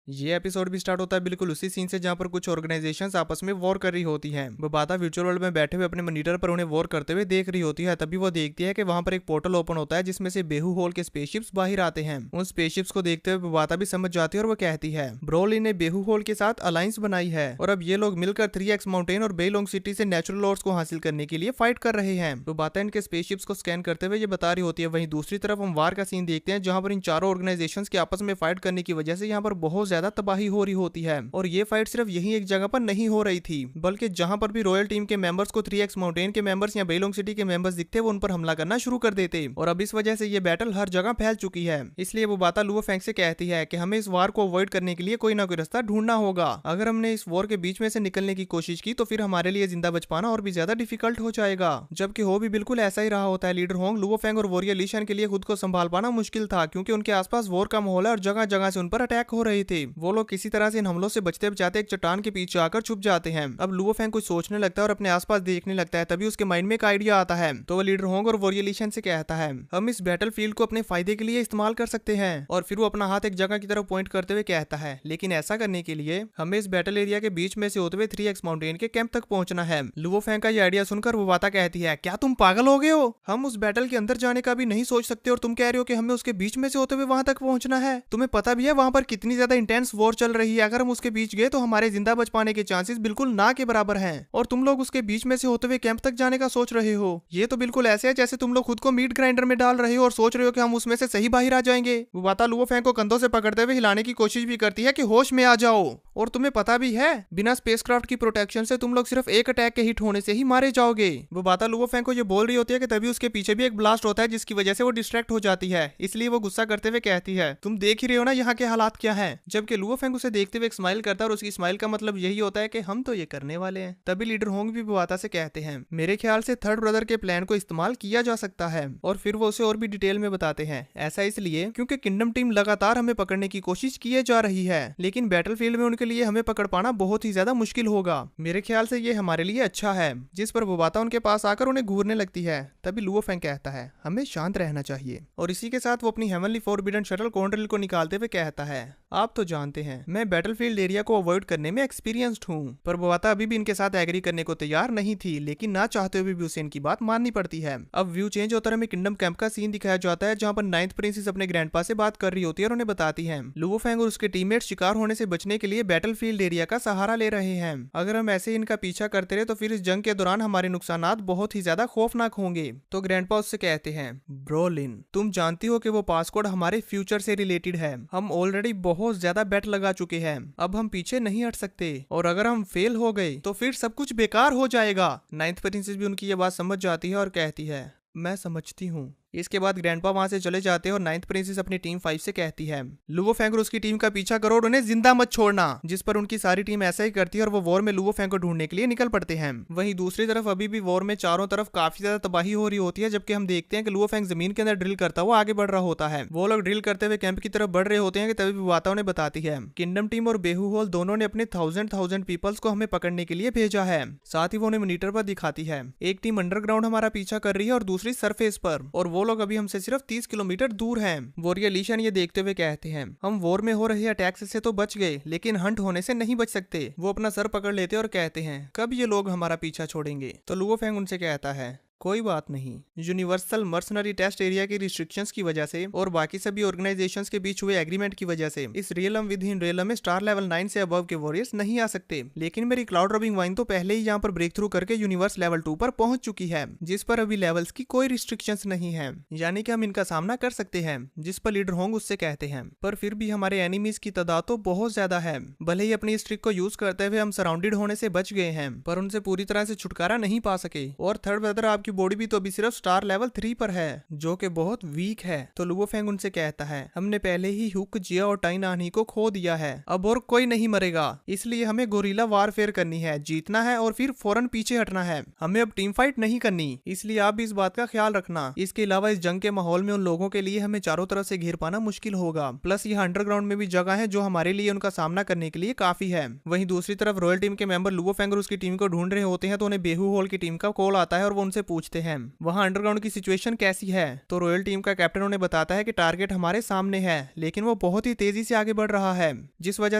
ये एपिसोड भी स्टार्ट होता है बिल्कुल उसी सीन से जहाँ पर कुछ ऑर्गेनाइजेशंस आपस में वॉर कर रही होती हैं। वो बाता वर्चुअल वर्ल्ड में बैठे हुए अपने मॉनिटर पर उन्हें वॉर करते हुए देख रही होती है। तभी वो देखती है कि वहां पर एक पोर्टल ओपन होता है जिसमें से बेहू होल के स्पेसशिप्स बाहर आते हैं। उन स्पेसशिप्स को देखते हुए बाता भी समझ जाती है और वो कहती है ब्रोलिन ने बेहू होल के साथ अलायंस बनाई है और अब ये लोग मिलकर 3x माउंटेन और बेलोंग सिटी से नेचुरल लॉर्ड्स को हासिल करने के लिए फाइट कर रहे हैं। वो बाता इनके स्पेसशिप्स को स्कैन करते हुए ये बता रही होती है। वहीं दूसरी तरफ हम वार का सीन देखते हैं जहां पर इन चारों ऑर्गेनाइजेशंस के आपस में फाइट करने की वजह से यहाँ पर बहुत ज्यादा तबाही हो रही होती है। और ये फाइट सिर्फ यही एक जगह पर नहीं हो रही थी बल्कि जहां पर भी रॉयल टीम के मेंबर्स को 3x माउंटेन के मेंबर्स या बेलोंग सिटी के मेंबर्स दिखते वो उन पर हमला करना शुरू कर देते और अब इस वजह से ये बैटल हर जगह फैल चुकी है। इसलिए वो बाता लुओ फेंग से कहती है कि हमें इस वार को अवॉइड करने के लिए कोई ना कोई रास्ता ढूंढना होगा। अगर हमने इस वॉर के बीच में से निकलने की कोशिश की तो फिर हमारे लिए जिंदा बच पाना और भी ज्यादा डिफिकल्ट हो जाएगा। जबकि हो भी बिल्कुल ऐसा ही रहा होता है। लीडर होंग लुओ फेंग और वॉरियर लीशन के लिए खुद को संभाल पाना मुश्किल था क्योंकि उनके आसपास वॉर का माहौल है और जगह जगह से उन पर अटैक हो रहे थे। वो लोग किसी तरह से इन हमलों से बचते बचाते एक चट्टान के पीछे आकर छुप जाते हैं। अब लुओ फेंग कुछ सोचने लगता है और अपने आसपास देखने लगता है। तभी उसके माइंड में एक आइडिया आता है तो वो लीडर होंग और वॉरियर लीशन से कहता है हम इस बैटल फील्ड को अपने फायदे के लिए इस्तेमाल कर सकते हैं। और फिर वो अपना हाथ एक जगह की तरफ पॉइंट करते हुए कहता है लेकिन ऐसा करने के लिए हमें इस बैटल एरिया के बीच में से होते हुए 3x माउंटेन के कैंप तक पहुंचना है। लुओ फेंग का ये आइडिया सुनकर वो बाता कहती है क्या तुम पागल हो गए हो? हम उस बैटल के अंदर जाने का भी नहीं सोच सकते और तुम कह रहे हो कि हमें उसके बीच में से होते हुए वहां तक पहुंचना है। तुम्हें पता भी है वहां पर कितनी ज्यादा इंटेंस वॉर चल रही है। अगर हम उसके बीच गए तो हमारे जिंदा बच पाने के चांसेस बिल्कुल ना के बराबर हैं और तुम लोग उसके बीच में से होते हुए कैंप तक जाने का सोच रहे हो। ये तो बिल्कुल ऐसे है जैसे तुम लोग खुद को मीट ग्राइंडर में डाल रहे हो और सोच रहे हो कि हम उसमें से सही बाहर आ जाएंगे। वो बाता लुओ फेंग को कंधों से पकड़ते हुए हिलाने की कोशिश भी करती है कि होश में आ जाओ। और तुम्हें पता भी है बिना स्पेसक्राफ्ट की प्रोटेक्शन से तुम लोग सिर्फ एक अटैक के हिट होने से ही मारे जाओगे। वो बाता लुओ फेंग को ये बोल रही होती है कि तभी उसके पीछे भी एक ब्लास्ट होता है जिसकी वजह से वो डिस्ट्रैक्ट हो जाती है। इसलिए वो गुस्सा करते हुए कहती है तुम देख ही रहे हो ना यहाँ के हालात क्या है। जबकि लुओ फेंग उसे देखते हुए एक स्माइल करता है और उसकी स्माइल का मतलब यही होता है कि हम तो ये करने वाले हैं। तभी लीडर होंग भी बाता से कहते हैं मेरे ख्याल से थर्ड ब्रदर के प्लान को इस्तेमाल किया जा सकता है। और फिर वो उसे और भी डिटेल में बताते हैं ऐसा इसलिए क्योंकि किंगडम टीम लगातार हमें पकड़ने की कोशिश किए जा रही है लेकिन बैटलफील्ड में उनके लिए हमें पकड़ पाना बहुत ही ज्यादा मुश्किल होगा। मेरे ख्याल से ये हमारे लिए अच्छा है। जिस पर वो बाता उनके पास आकर उन्हें घूरने लगती है। तभी लुओ फेंग कहता है हमें शांत रहना चाहिए और इसी के साथ वो अपनी हेवनली फॉरबिडन शटल कॉन्ड्रिल को निकालते हुए कहता है आप तो जानते हैं मैं बैटलफील्ड एरिया को अवॉइड करने में एक्सपीरियंस्ड हूँ। पर वो बाता अभी भी इनके साथ एग्री करने को तैयार नहीं थी लेकिन ना चाहते हुए भी उसे इनकी बात माननी पड़ती है। अब व्यू चेंज होता है। हमें किंगडम कैंप का सीन दिखाया जाता है जहाँ पर 9th प्रिंसेस अपने ग्रैंडपा से बात कर रही होती है और उन्हें बताती है लुओ फेंग और उसके टीममेट शिकार होने से बचने के लिए बैटलफील्ड एरिया का सहारा ले रहे हैं। अगर हम ऐसे इनका पीछा करते रहे तो फिर इस जंग के दौरान हमारे नुकसानात बहुत ही ज्यादा खौफनाक होंगे। तो ग्रैंडपा उससे कहते हैं ब्रोलिन तुम जानती हो कि वो पासकोड हमारे फ्यूचर से रिलेटेड है। हम ऑलरेडी बहुत ज्यादा बेट लगा चुके हैं। अब हम पीछे नहीं हट सकते और अगर हम फेल हो गए तो फिर सब कुछ बेकार हो जाएगा। 9th प्रिंसेस भी उनकी ये बात समझ जाती है और कहती है मैं समझती हूँ। इसके बाद ग्रैंडपा वहां से चले जाते हैं और 9th प्रिंसेस अपनी टीम 5 से कहती है लुओ फेंग और उसकी टीम का पीछा करो और उन्हें जिंदा मत छोड़ना। जिस पर उनकी सारी टीम ऐसा ही करती है और वो वॉर में लुओ फेंग को ढूंढने के लिए निकल पड़ते हैं। वहीं दूसरी तरफ अभी भी वॉर में चारों तरफ काफी ज्यादा तबाही हो रही होती है जबकि हम देखते हैं कि लुओ फेंग जमीन के अंदर ड्रिल करता हुआ आगे बढ़ रहा होता है। वो लोग ड्रिल करते हुए कैंप की तरफ बढ़ रहे होते हैं कि तभी बाता उन्हें बताती है किंगडम टीम और बेहू होल दोनों ने अपने 1000 पीपल्स को हमें पकड़ने के लिए भेजा है। साथ ही वो उन्हें मॉनिटर पर दिखाती है एक टीम अंडरग्राउंड हमारा पीछा कर रही है और दूसरी सरफेस पर और वो लोग अभी हमसे सिर्फ 30 किलोमीटर दूर हैं। वॉरियर लीशन ये देखते हुए कहते हैं हम वॉर में हो रहे अटैक्स से तो बच गए लेकिन हंट होने से नहीं बच सकते। वो अपना सर पकड़ लेते और कहते हैं कब ये लोग हमारा पीछा छोड़ेंगे। तो लुओ फेंग उनसे कहता है कोई बात नहीं। यूनिवर्सल मर्सनरी टेस्ट एरिया की रिस्ट्रिक्शंस की वजह से और बाकी सभी ऑर्गेनाइजेशंस के बीच हुए एग्रीमेंट की वजह से इस रियलम विद इन रियलम में स्टार लेवल 9 से अबव के वॉरियर्स नहीं आ सकते। लेकिन मेरी क्लाउड रबिंग वाइन तो पहले ही यहाँ पर ब्रेक थ्रू करके यूनिवर्स लेवल 2 पर पहुंच चुकी है जिस पर अभी लेवल्स की कोई रिस्ट्रिक्शंस नहीं है यानी कि हम इनका सामना कर सकते हैं। जिस पर लीडर होंग उससे कहते हैं पर फिर भी हमारे एनिमीज की तादाद तो बहुत ज्यादा है। भले ही अपनी इस ट्रिक को यूज करते हुए हम सराउंडेड होने से बच गए हैं पर उनसे पूरी तरह से छुटकारा नहीं पा सके और थर्ड ब्रदर आपकी बॉडी भी तो अभी सिर्फ स्टार लेवल 3 पर है जो कि बहुत वीक है। तो लुओ फेंग उनसे कहता है हमने पहले ही हुक जिया और टाइन आनी को खो दिया है अब और कोई नहीं मरेगा इसलिए हमें गोरिल्ला वारफेयर करनी है जीतना है और फिर फौरन पीछे हटना है। हमें अब टीम फाइट नहीं करनी इसलिए आप भी इस बात का ख्याल रखना। इसके अलावा इस जंग के माहौल में उन लोगों के लिए हमें चारों तरफ से घेर पाना मुश्किल होगा। प्लस यह अंडरग्राउंड में भी जगह है जो हमारे लिए उनका सामना करने के लिए काफी है। वहीं दूसरी तरफ रॉयल टीम के मेंबर लुओ फेंग और उसकी टीम को ढूंढ रहे होते हैं तो उन्हें बेहू होल की टीम का कॉल आता है और वो उनसे पूछते हैं वहाँ अंडरग्राउंड की सिचुएशन कैसी है। तो रॉयल टीम का कैप्टन उन्हें बताता है कि टारगेट हमारे सामने है, लेकिन वो बहुत ही तेजी से आगे बढ़ रहा है, जिस वजह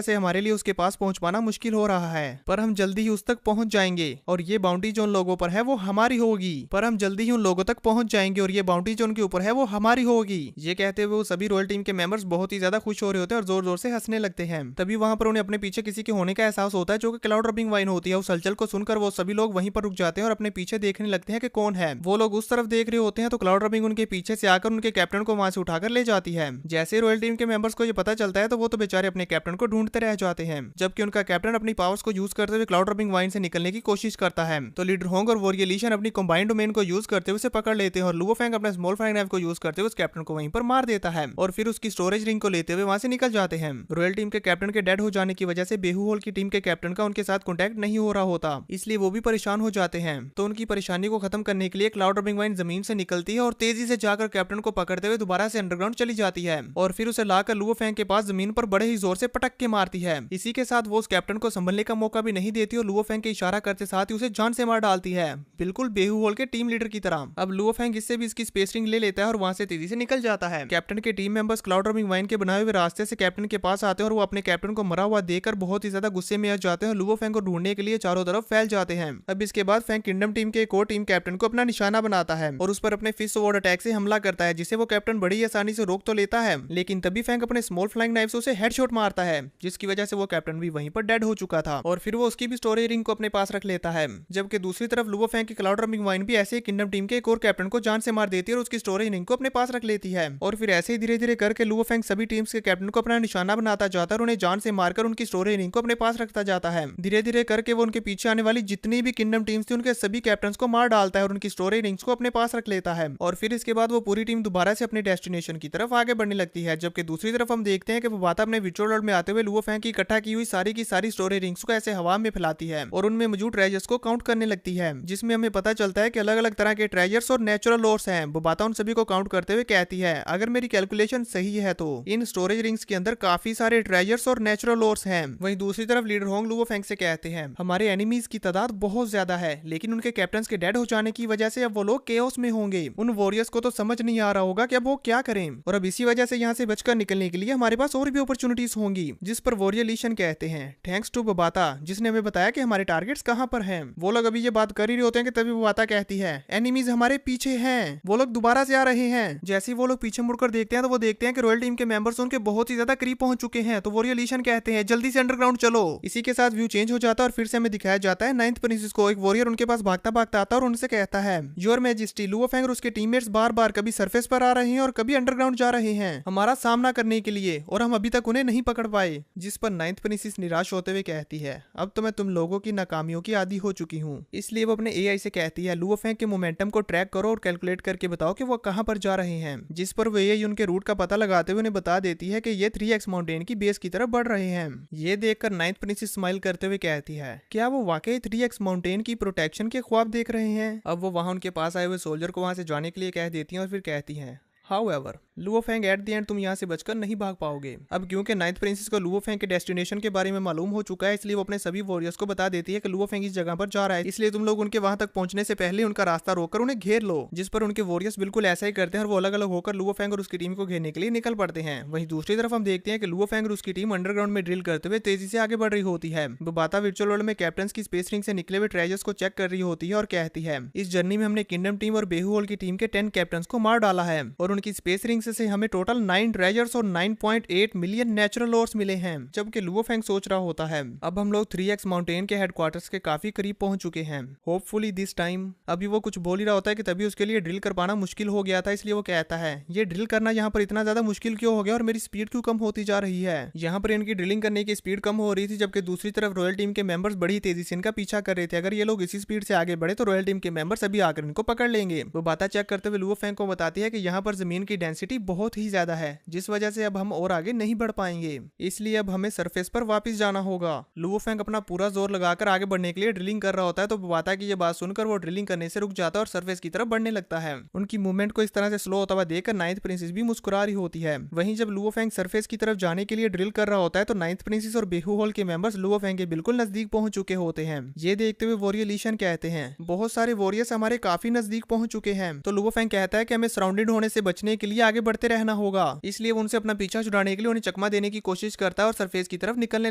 से हमारे लिए उसके पास पहुंच पाना मुश्किल हो रहा है, पर हम जल्दी ही उस तक पहुंच जाएंगे और ये बाउंड्री जो उन लोगों पर है वो हमारी होगी। पर हम जल्दी ही उन लोगों तक पहुंच जाएंगे और ये बाउंड्री जो उनके ऊपर है वो हमारी होगी। ये कहते हुए वो सभी रॉयल टीम के मेंबर्स बहुत ही ज्यादा खुश हो रहे होते हैं और जोर जोर से हंसने लगते हैं। तभी वहां पर उन्हें अपने पीछे किसी के होने का एहसास होता है जो कि क्लाउड रबिंग वाइन होती है। उस हलचल को सुनकर वो सभी लोग वहीं पर रुक जाते हैं और अपने पीछे देखने लगते हैं कि कौन है। वो लोग उस तरफ देख रहे होते हैं तो क्लाउड रबिंग उनके पीछे से आकर उनके कैप्टन को वहां से उठाकर ले जाती है। जैसे रॉयल टीम के मेंबर्स को ये पता चलता है तो वो तो बेचारे अपने कैप्टन को ढूंढते रह जाते हैं, जबकि उनका कैप्टन अपनी पावर्स को यूज करते हुए क्लाउड रबिंग वाइन से निकलने की कोशिश करता है। तो लीडर होंग और वोरियलिशन अपनी कंबाइंड डोमेन को यूज करते हुए उसे पकड़ लेते हैं और लुओ फैंग अपने स्मॉल फाइंग नाइफ को यूज करते हुए उस कैप्टन को वहीं पर मार देता है और फिर उसकी स्टोरेज रिंग को लेते हुए वहां से निकल जाते हैं। रॉयल टीम के कैप्टन के डेड हो जाने की वजह से बेहू होल की टीम के कैप्टन का उनके साथ कॉन्टैक्ट नहीं हो रहा होता, इसलिए वो भी परेशान हो जाते हैं। तो उनकी परेशानी को खत्म करने के लिए क्लाउड रबिंग वाइन जमीन से निकलती है और तेजी से जाकर कैप्टन को पकड़ते हुए दोबारा से अंडरग्राउंड चली जाती है और फिर उसे लाकर लुओ फैंग के पास जमीन पर बड़े ही जोर से पटक के मारती है। इसी के साथ वो उस कैप्टन को संभलने का मौका भी नहीं देती और लुओ फैंग के इशारा करते साथ ही उसे जान से मार डालती है, बिल्कुल बेहू होल के टीम लीडर की तरह। अब लुओ फैंग इससे भी इसकी स्पेस रिंग ले लेता है और वहां से तेजी से निकल जाता है। कैप्टन के team members cloud rubbing wine के बनाए हुए रास्ते से कैप्टन के पास आते हैं और वो अपने कैप्टन को मरा हुआ देखकर बहुत ही ज्यादा गुस्से में आ जाते हैं और लुओ फैंग को ढूंढने के लिए चारों तरफ फैल जाते हैं। अब इसके बाद फैंग किंगडम टीम के एक और टीम कैप्टन को अपना निशाना बनाता है और उस पर अपने फिस्ट स्वॉर्ड अटैक से हमला करता है, जिसे वो कैप्टन बड़ी आसानी से रोक तो लेता है, लेकिन तभी फैंग अपने स्मॉल फ्लाइंग नाइफ से उसे हेडशॉट मारता है, जिसकी वजह से वो कैप्टन भी वहीं पर डेड हो चुका था और फिर वो उसकी भी स्टोरेज रिंग को अपने पास रख लेता है। जबकि दूसरी तरफ लुओ फैंग की क्लाउड रबिंग वाइन भी ऐसे ही किंगडम टीम के एक और कैप्टन को जान से मार देती है और उसकी स्टोरेज रिंग को अपने पास रख लेती है और फिर ऐसे ही धीरे धीरे करके लुओ फैंग सभी टीम्स के कैप्टन को अपना निशाना बनाता जाता है और उन्हें जान से मारकर उनकी स्टोरेज रिंग को अपने पास रखता जाता है। धीरे धीरे करके वो उनके पीछे आने वाली जितनी भी किंगडम टीम्स थी उनके सभी कैप्टन्स को मार डालता है और उनकी स्टोरेज रिंग्स को अपने पास रख लेता है और फिर इसके बाद वो पूरी टीम दोबारा से अपने डेस्टिनेशन की तरफ आगे बढ़ने लगती है। जबकि दूसरी तरफ हम देखते हैं कि वो बाता अपने विचुअल वर्ल्ड में आते हुए लुओ फैंग की इकट्ठा की हुई सारी स्टोरेज रिंग्स को ऐसे हवा में फैलाती है और उनमें मौजूद ट्रेजर्स को काउंट करने लगती है, जिसमें हमें पता चलता है कि अलग अलग तरह के ट्रेजर्स और नेचुरल लोर्स हैं। वो बाता उन सभी को काउंट करते हुए कहती है, अगर मेरी कैलकुलेशन सही है तो इन स्टोरेज रिंग्स के अंदर काफी सारे ट्रेजर्स और नेचुरल लोर्स हैं। वहीं दूसरी तरफ लीडर होंग लुओ फैंग से कहते हैं, हमारे एनिमीज की तादाद बहुत ज्यादा है, लेकिन उनके कैप्टन के डेड हो जाने की वजह से अब वो लोग केओस में होंगे। उन वॉरियर्स को तो समझ नहीं आ रहा होगा कि अब वो क्या करें और अब इसी वजह से यहाँ से बचकर निकलने के लिए हमारे पास और भी अपॉर्चुनिटीज होंगी। जिस पर वॉरियलिशन कहते हैं, थैंक्स टू बबाता जिसने हमें बताया कि हमारे टारगेट्स कहाँ पर हैं। वो लोग अभी ये बात कर ही रहे होते हैं कि तभी बबाता कहती है, एनिमीज हमारे पीछे हैं, वो लोग दोबारा से आ रहे हैं। जैसे ही वो लोग पीछे मुड़कर देखते हैं तो वो देखते हैं कि रॉयल टीम के मेंबर्स उनके बहुत ही ज्यादा करीब पहुंच चुके हैं। तो वॉरियलिशन कहते हैं, जल्दी से अंडरग्राउंड चलो। इसी के साथ व्यू चेंज हो जाता है और फिर से हमें दिखाया जाता है नाइन्थ प्रिंसेस को। एक वॉरियर उनके पास भागता भागता आता है और उनसे कहता है, योर मैजेस्टी, लुओ फैंग और उसके टीममेट्स बार बार कभी सरफेस पर आ रहे हैं और कभी अंडरग्राउंड जा रहे हैं हमारा सामना करने के लिए और हम अभी तक उन्हें नहीं पकड़ पाए। जिस पर नाइन्थ प्रिंसेस निराश होते हुए कहती है, अब तो मैं तुम लोगों की नाकामियों की आदी हो चुकी हूँ। इसलिए वो अपने एआई से कहती है, लुओ फैंग के मोमेंटम को ट्रैक करो और कैलकुलेट करके बताओ कि वो कहां पर जा रहे हैं। जिस पर वो एआई उनके रूट का पता लगाते हुए उन्हें बता देती है कि ये 3x माउंटेन की बेस की तरफ बढ़ रहे हैं। ये देखकर नाइन्थ प्रिंसेस स्माइल करते हुए कहती है, क्या वो वाकई 3x माउंटेन की प्रोटेक्शन के ख्वाब देख रहे हैं। अब वो वहां उनके पास आए हुए सोल्जर को वहां से जाने के लिए कह देती हैं और फिर कहती हैं, However, Luo Fang at the end तुम यहाँ से बचकर नहीं भाग पाओगे। अब क्योंकि नाइन्थ प्रिंसेस को लुओ फैंग के डेस्टिनेशन के बारे में मालूम हो चुका है, इसलिए वो अपने सभी वॉरियर्स को बता देती है कि लुओ फैंग इस जगह पर जा रहा है, इसलिए तुम लोग उनके वहां तक पहुंचने से पहले उनका रास्ता रोककर उन्हें घेर लो। जिस पर उनके वॉरियर्स बिल्कुल ऐसा ही करते हैं और वो अलग अलग होकर लुओ फैंग और उसकी टीम को घेरने के लिए निकल पड़ते हैं। वहीं दूसरी तरफ हम देखते हैं कि लुओ फैंग और उसकी टीम अंडरग्राउंड में ड्रिल करते हुए तेजी से आगे बढ़ रही होती है। वो बाता वर्चुअल वर्ल्ड में कैप्टन की स्पेस रिंग से निकले हुए ट्रेजर्स को चेक कर रही होती है और कहती है, इस जर्नी में हमने किंगडम टीम और बेहू होल की टीम के 10 कैप्टन को मार डाला है और उनकी स्पेस रिंग से हमें टोटल 9 ट्रेजर्स और 9.8 मिलियन नेचुरल ओर्स मिले हैं। जबकि लुओ फैंग सोच रहा होता है, अब हम लोग 3x माउंटेन के हेडक्वार्टर्स के काफी करीब पहुंच चुके हैं, होपफुली दिस टाइम। अभी वो कुछ बोल ही रहा होता है कि तभी उसके लिए ड्रिल कर पाना मुश्किल हो गया था, इसलिए वो कहता है, ये ड्रिल करना यहाँ पर इतना ज्यादा मुश्किल क्यों हो गया और मेरी स्पीड क्यों कम होती जा रही है। यहाँ पर इनकी ड्रिलिंग करने की स्पीड कम हो रही थी, जबकि दूसरी तरफ रॉयल टीम के मेंबर्स बड़ी तेजी से इनका पीछा कर रहे थे। अगर ये लोग इसी स्पीड से आगे बढ़े तो रॉयल टीम के मेंबर्स अभी आकर इनको पकड़ लेंगे। वो बातें चेक करते हुए लुओ फैंग को बताती है कि यहाँ पर मीन की डेंसिटी बहुत ही ज्यादा है, जिस वजह से अब हम और आगे नहीं बढ़ पाएंगे। इसलिए अब हमें सरफेस पर वापस जाना होगा। लुओ फेंग अपना पूरा जोर लगाकर आगे बढ़ने के लिए ड्रिलिंग कर रहा होता है, तो बुबाता की ये बात सुनकर वो ड्रिलिंग करने से रुक जाता है और सरफेस की तरफ बढ़ने लगता है। उनकी मूवमेंट को इस तरह से स्लो होता हुआ देखकर नाइन्थ प्रिंसेस भी मुस्कुरा रही होती है। वहीं जब लुओ फेंग सरफेस की तरफ जाने के लिए ड्रिल कर रहा होता है, तो नाइन्थ प्रिंसेस और बेहू हॉल के मेंबर्स लुओ फेंग के बिल्कुल नजदीक पहुंच चुके होते हैं। ये देखते हुए वॉरियर ली शन कहते हैं, बहुत सारे वॉरियर्स हमारे काफी नजदीक पहुंच चुके हैं। तो लुओ फेंग कहता है कि हमें सराउंडेड होने से बचने के लिए आगे बढ़ते रहना होगा। इसलिए वो उनसे अपना पीछा छुड़ाने के लिए उन्हें चकमा देने की कोशिश करता है और सरफेस की तरफ निकलने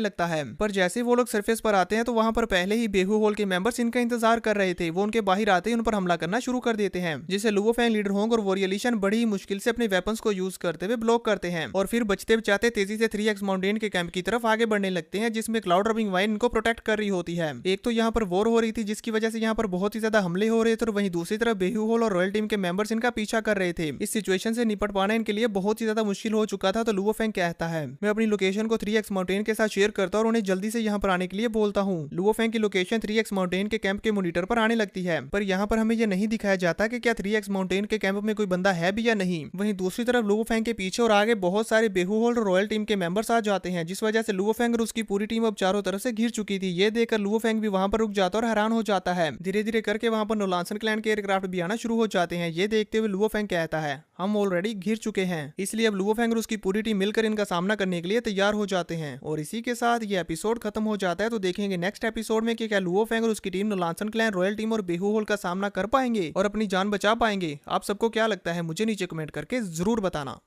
लगता है। पर जैसे वो लोग सरफेस पर आते हैं, तो वहां पर पहले ही बेहू हॉल के मेंबर्स इनका इंतजार कर रहे थे। वो उनके बाहर आते ही उन पर हमला करना शुरू कर देते हैं, जिसे लुओ फेंग, लीडर होंग और वॉरियर ली शन बड़ी ही मुश्किल से अपने वेपन्स को यूज करते हुए ब्लॉक करते हैं और फिर बचते बचाते तेजी से 3x माउंटेन के कैंप की तरफ आगे बढ़ने लगते हैं, जिसमें क्लाउड रबिंग वाइन इनको प्रोटेक्ट कर रही होती है। एक तो यहाँ पर वॉर हो रही थी, जिसकी वजह से यहाँ पर बहुत ही ज्यादा हमले हो रहे थे, और वहीं दूसरी तरफ बेहू हॉल और रॉयल टीम के मेंबर्स इनका पीछा कर रहे थे। इस सिचुएशन से निपट पाना इनके लिए बहुत ही ज्यादा मुश्किल हो चुका था। तो लुओ फेंग कहता है, मैं अपनी लोकेशन को 3x माउंटेन के साथ शेयर करता हूं और उन्हें जल्दी से यहाँ पर आने के लिए बोलता हूँ। लुओ फेंग की लोकेशन 3x माउंटेन के कैंप के मॉनिटर पर आने लगती है, पर यहाँ पर हमें यह नहीं दिखाया जाता कि क्या 3x माउंटेन के कैंप में कोई बंदा है भी या नहीं। वहीं दूसरी तरफ लुओ फेंग के पीछे और आगे बहुत सारे बेहू हॉल और रॉयल टीम के मेंबर्स आ जाते हैं, जिस वजह से लुओ फेंग और उसकी पूरी टीम अब चारों तरफ से घिर चुकी थी। ये देखकर लुओ फेंग भी वहां पर रुक जाता और हैरान हो जाता है। धीरे धीरे करके वहां पर नोलांसन क्लैन के एयरक्राफ्ट भी आना शुरू हो जाते हैं। ये देखते हुए लुओ फेंग कहता है, हम ऑलरेडी घिर चुके हैं। इसलिए अब लुओ फेंग और उसकी पूरी टीम मिलकर इनका सामना करने के लिए तैयार हो जाते हैं। और इसी के साथ ये एपिसोड खत्म हो जाता है। तो देखेंगे नेक्स्ट एपिसोड में कि क्या लुओ फेंग और उसकी टीम नोलांसन क्लैन, रॉयल टीम और बेहू हॉल का सामना कर पाएंगे और अपनी जान बचा पाएंगे। आप सबको क्या लगता है, मुझे नीचे कमेंट करके जरूर बताना।